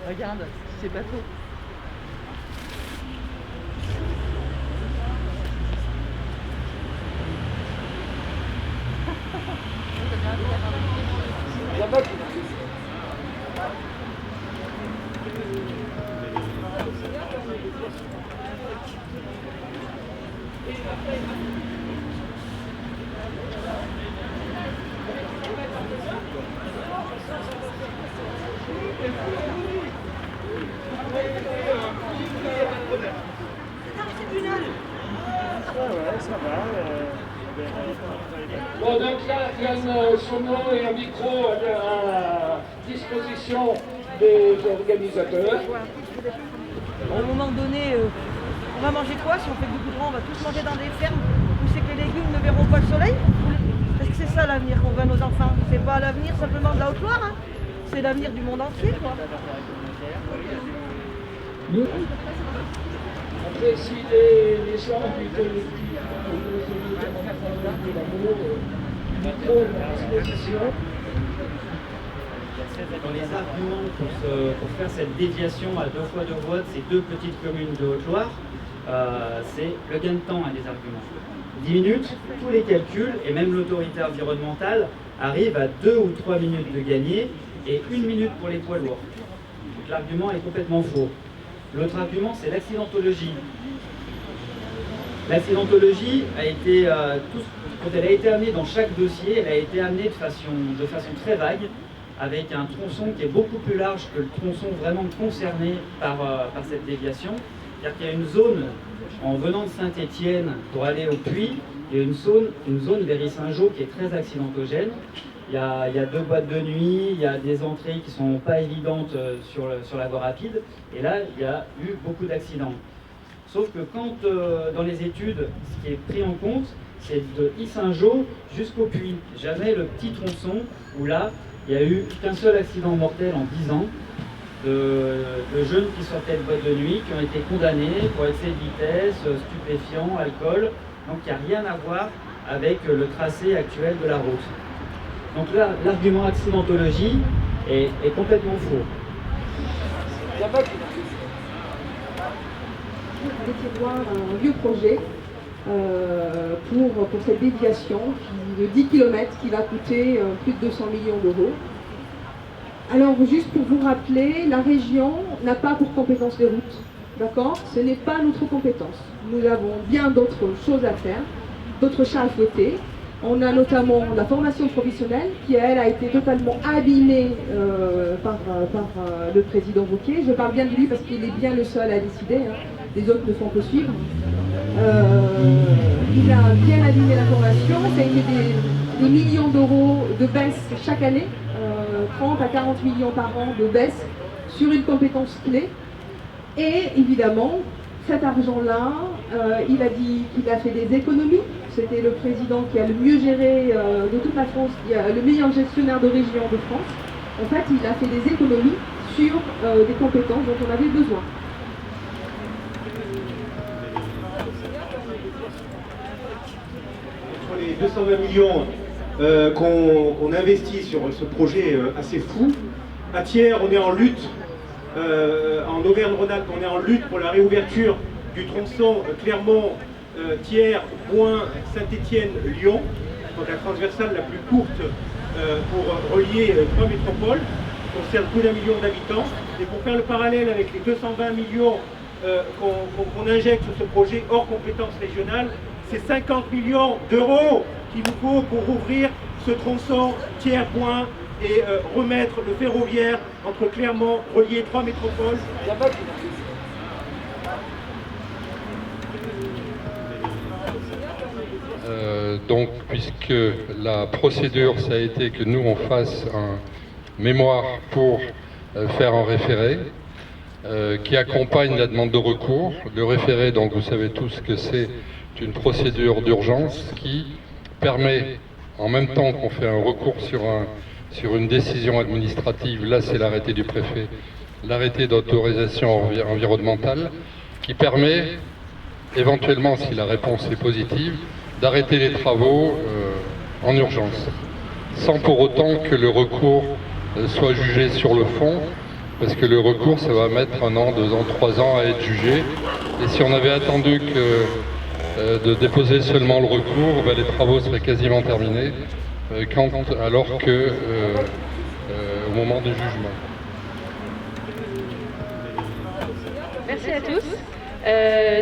Regarde, c'est pas faux. Bon, donc là, Yann Sonneau et un micro à disposition des organisateurs. À un moment donné, on va manger quoi? Si on fait du goudron, on va tous manger dans des fermes où c'est que les légumes ne verront pas le soleil? Est-ce que c'est ça l'avenir qu'on veut à nos enfants? C'est pas l'avenir simplement de la Haute-Loire, hein. C'est l'avenir du monde entier, quoi. Après, si les gens du collectif de l'amour mettront à disposition. Dans les arguments pour faire cette déviation à 2 fois 2 voies de ces 2 petites communes de Haute-Loire, c'est le gain de temps, un des arguments. 10 minutes, tous les calculs, et même l'autorité environnementale, arrivent à 2 ou 3 minutes de gagner, et 1 minute pour les poids lourds. Donc l'argument est complètement faux. L'autre argument, c'est l'accidentologie. L'accidentologie a été, quand elle a été amenée dans chaque dossier, elle a été amenée de façon très vague, avec un tronçon qui est beaucoup plus large que le tronçon vraiment concerné par cette déviation. C'est-à-dire qu'il y a une zone, en venant de Saint-Étienne pour aller au Puy, il y a une zone vers Yssingeaux qui est très accidentogène. Il y a 2 boîtes de nuit, il y a des entrées qui ne sont pas évidentes sur la voie rapide. Et là, il y a eu beaucoup d'accidents. Sauf que quand, dans les études, ce qui est pris en compte, c'est de Yssingeaux jusqu'au Puy. Jamais le petit tronçon où là, il n'y a eu qu'un seul accident mortel en 10 ans de jeunes qui sortaient de boîte de nuit, qui ont été condamnés pour excès de vitesse, stupéfiants, alcool. Donc il n'y a rien à voir avec le tracé actuel de la route. Donc là, l'argument accidentologie est complètement faux. Vous étiez voir un vieux projet pour cette déviation de 10 km qui va coûter plus de 200 millions d'euros. Alors, juste pour vous rappeler, la région n'a pas pour compétence les routes, d'accord? Ce n'est pas notre compétence. Nous avons bien d'autres choses à faire, d'autres chats à fouetter. On a notamment la formation professionnelle qui, elle, a été totalement abîmée par le président Wauquiez. Je parle bien de lui parce qu'il est bien le seul à décider, hein. Les autres ne font que suivre. Il a bien abîmé la formation, ça a été des millions d'euros de baisse chaque année, 30 à 40 millions par an de baisse sur une compétence clé. Et évidemment, cet argent-là, il a dit qu'il a fait des économies. C'était le président qui a le mieux géré de toute la France, qui a le meilleur gestionnaire de région de France. En fait, il a fait des économies sur des compétences dont on avait besoin. Entre les 220 millions qu'on investit sur ce projet assez fou, à Thiers, on est en lutte. En Auvergne-Rhône-Alpes, on est en lutte pour la réouverture du tronçon Clermont, Thiers, Bouin, Saint-Étienne, Lyon, donc la transversale la plus courte pour relier 3 métropoles, qui concerne plus d'1 million d'habitants. Et pour faire le parallèle avec les 220 millions qu'on injecte sur ce projet hors compétences régionales, c'est 50 millions d'euros qu'il nous faut pour ouvrir ce tronçon Thiers-Bouin et remettre le ferroviaire entre Clermont, relier 3 métropoles. Donc, puisque la procédure, ça a été que nous, on fasse un mémoire pour faire un référé qui accompagne la demande de recours. Le référé, donc vous savez tous que c'est une procédure d'urgence qui permet, en même temps qu'on fait un recours sur une décision administrative, là c'est l'arrêté du préfet, l'arrêté d'autorisation environnementale, qui permet, éventuellement si la réponse est positive, d'arrêter les travaux en urgence, sans pour autant que le recours soit jugé sur le fond parce que le recours, ça va mettre 1 an, 2 ans, 3 ans à être jugé. Et si on avait attendu de déposer seulement le recours, les travaux seraient quasiment terminés, alors que au moment du jugement. Merci à tous.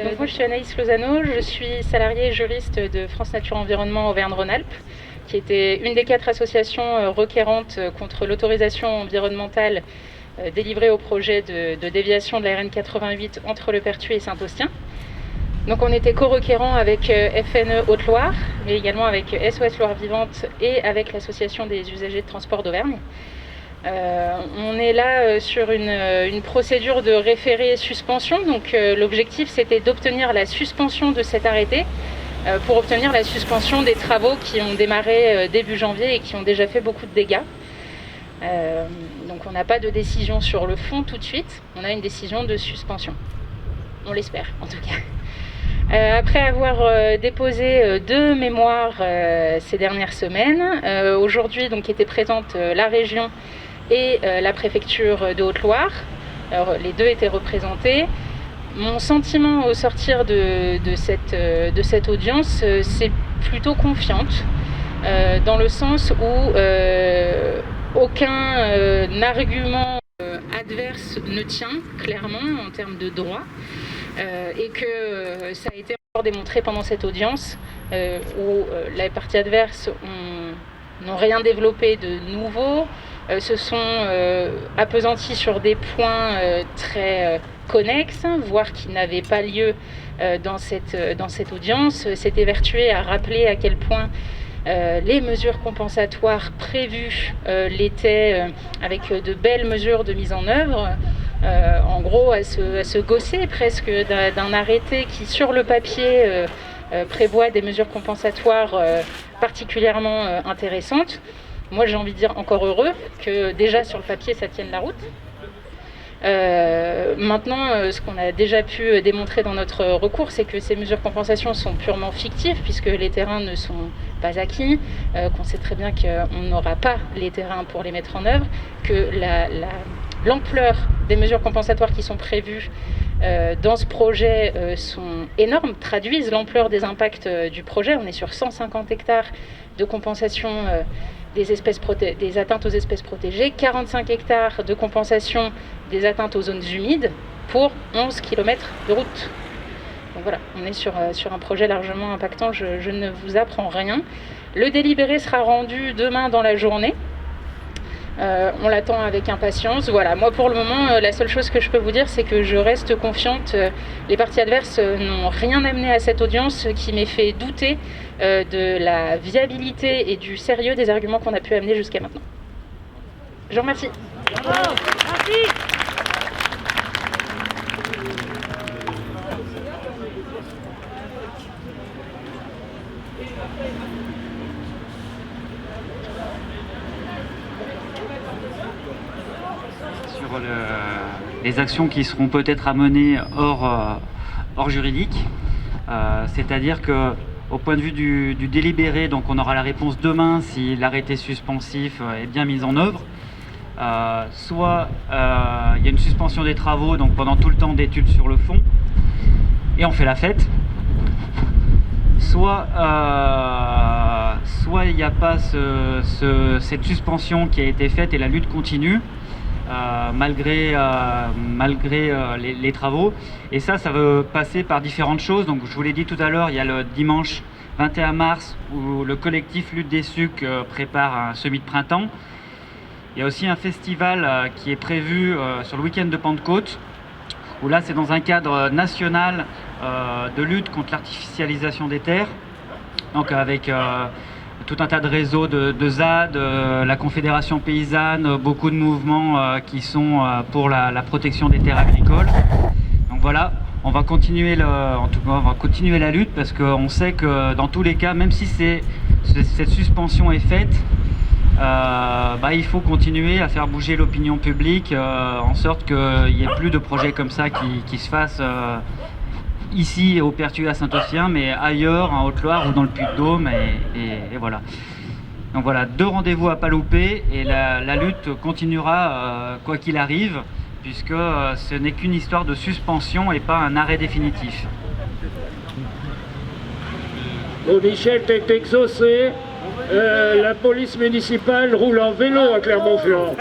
Donc moi je suis Anaïs Lozano, je suis salariée juriste de France Nature Environnement Auvergne-Rhône-Alpes, qui était une des 4 associations requérantes contre l'autorisation environnementale délivrée au projet de déviation de la RN 88 entre Le Pertuis et Saint-Austien. Donc on était co-requérant avec FNE Haute-Loire, mais également avec SOS Loire Vivante et avec l'association des usagers de transport d'Auvergne. On est là sur une procédure de référé-suspension. Donc l'objectif c'était d'obtenir la suspension de cet arrêté pour obtenir la suspension des travaux qui ont démarré début janvier et qui ont déjà fait beaucoup de dégâts. Donc on n'a pas de décision sur le fond tout de suite, on a une décision de suspension. On l'espère en tout cas. Après avoir déposé 2 mémoires ces dernières semaines, aujourd'hui donc était présente la région et la préfecture de Haute-Loire. Alors les deux étaient représentés. Mon sentiment au sortir de cette audience, c'est plutôt confiante, dans le sens où aucun argument adverse ne tient clairement en termes de droit. Et que ça a été encore démontré pendant cette audience où les parties adverses n'ont rien développé de nouveau, se sont appesantis sur des points très connexes, voire qui n'avaient pas lieu dans cette audience, s'est évertué à rappeler à quel point les mesures compensatoires prévues l'étaient avec de belles mesures de mise en œuvre. En gros, à se gausser presque d'un arrêté qui, sur le papier, prévoit des mesures compensatoires particulièrement intéressantes. Moi, j'ai envie de dire encore heureux que déjà sur le papier, ça tienne la route. Maintenant, ce qu'on a déjà pu démontrer dans notre recours, c'est que ces mesures de compensation sont purement fictives puisque les terrains ne sont pas acquis, qu'on sait très bien qu'on n'aura pas les terrains pour les mettre en œuvre, que l'ampleur des mesures compensatoires qui sont prévues dans ce projet sont énormes, traduisent l'ampleur des impacts du projet. On est sur 150 hectares de compensation des atteintes aux espèces protégées, 45 hectares de compensation des atteintes aux zones humides pour 11 km de route. Donc voilà, on est sur un projet largement impactant, je ne vous apprends rien. Le délibéré sera rendu demain dans la journée. On l'attend avec impatience. Voilà, moi pour le moment, la seule chose que je peux vous dire, c'est que je reste confiante. Les parties adverses n'ont rien amené à cette audience, ce qui m'est fait douter de la viabilité et du sérieux des arguments qu'on a pu amener jusqu'à maintenant. Je vous remercie. Bravo, merci. Sur les actions qui seront peut-être amenées hors juridique, c'est-à-dire que au point de vue du délibéré, donc on aura la réponse demain si l'arrêté suspensif est bien mis en œuvre. Soit il y a une suspension des travaux donc pendant tout le temps d'études sur le fond et on fait la fête, soit il n'y a pas cette suspension qui a été faite et la lutte continue malgré les travaux, et ça veut passer par différentes choses. Donc je vous l'ai dit tout à l'heure, il y a le dimanche 21 mars où le collectif Lutte des Sucs prépare un semis de printemps. Il y a aussi un festival qui est prévu sur le week-end de Pentecôte, où là c'est dans un cadre national de lutte contre l'artificialisation des terres, donc avec tout un tas de réseaux de ZAD, la Confédération paysanne, beaucoup de mouvements qui sont pour la protection des terres agricoles. Donc voilà, on va continuer la lutte parce qu'on sait que dans tous les cas, même si cette suspension est faite, il faut continuer à faire bouger l'opinion publique en sorte qu'il n'y ait plus de projets comme ça qui se fassent ici au Pertuis à Saint-Austien, mais ailleurs, en Haute-Loire ou dans le Puy-de-Dôme, et voilà. Donc voilà, 2 rendez-vous à pas louper, et la lutte continuera quoi qu'il arrive, puisque ce n'est qu'une histoire de suspension et pas un arrêt définitif. Bon, Michel, t'es exaucé. La police municipale roule en vélo à Clermont-Ferrand.